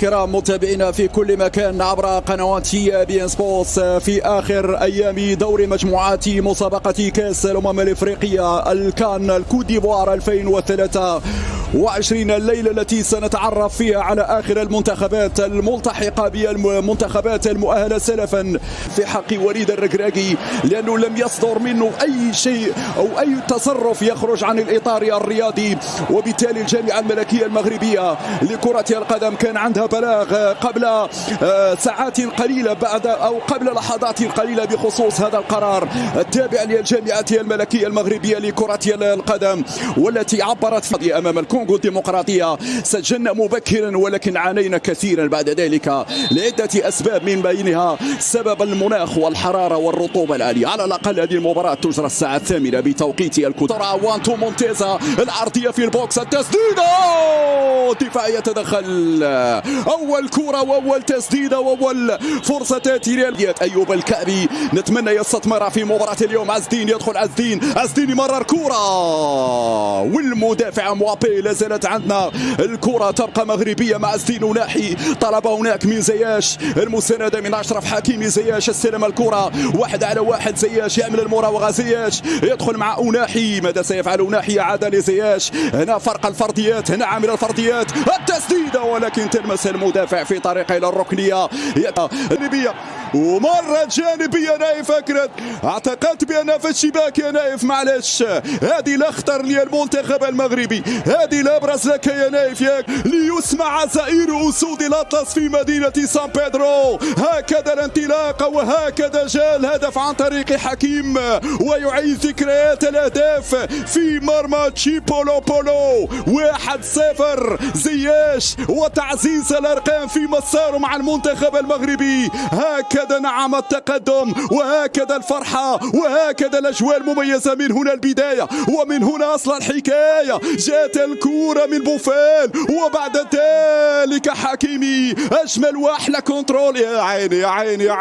كرام متابعينا في كل مكان عبر قنوات بي ان سبورتس، في اخر ايام دور مجموعات مسابقه كاس الامم الافريقيه الكان الكوت ديفوار 2023، الليله التي سنتعرف فيها على اخر المنتخبات الملتحقه بالمنتخبات المؤهله سلفا في حق وليد الركراكي، لانه لم يصدر منه اي شيء او اي تصرف يخرج عن الاطار الرياضي، وبالتالي الجامعه الملكيه المغربيه لكره القدم كان عندها بلاغ قبل ساعات قليلة بعد أو قبل لحظات قليلة بخصوص هذا القرار التابع للجامعة الملكية المغربية لكرة القدم، والتي عبرت أمام الكونغو الديمقراطية. سجلنا مبكرا ولكن عانينا كثيرا بعد ذلك لعدة أسباب، من بينها سبب المناخ والحرارة والرطوبة العالية. على الأقل هذه المباراة تجرى الساعة 8 بتوقيت الكوترا. وانتو مونتيزا العرضية في البوكس، التسديدة دفاع يتدخل، أول كرة وأول تسديدة وأول فرصة تأتي أيوب الكعبي. نتمنى يستثمر في مباراة اليوم. عزدين يدخل، عزدين يمرر كرة، والمدافع موابي. لا زالت عندنا الكرة تبقى مغربية مع عزدين وناحي، طلب هناك من زياش المساندة من أشرف حكيمي. زياش استلم الكرة 1 على 1، زياش يعمل المراوغة، زياش يدخل مع أوناحي. ماذا سيفعل أوناحي؟ عاد لزياش. هنا فرق الفرديات، هنا عامل الفرديات، التسديدة ولكن تلمس المدافع في طريقه الى الركنيه جانبيه، ومره جانبيه. نايف اكرد، اعتقدت بانها في الشباك يا نايف، معلش هذه لا خطر للمنتخب المغربي، هذه لا ابرز لك يا نايف ياك ليسمع زئير اسود الاطلس في مدينه سان بيدرو. هكذا الانطلاقه وهكذا جاء الهدف عن طريق حكيم، ويعيد ذكريات الاهداف في مرمى تشيبولو بولو. 1-0 زياش وتعزيز الارقام في مساره مع المنتخب المغربي. هكذا نعم التقدم، وهكذا الفرحه، وهكذا الاجواء المميزه. من هنا البدايه، ومن هنا اصل الحكايه. جاءت الكوره من بوفال، وبعد ذلك حكيمي اجمل واحلى كنترول. يا عيني يا عيني يا عيني.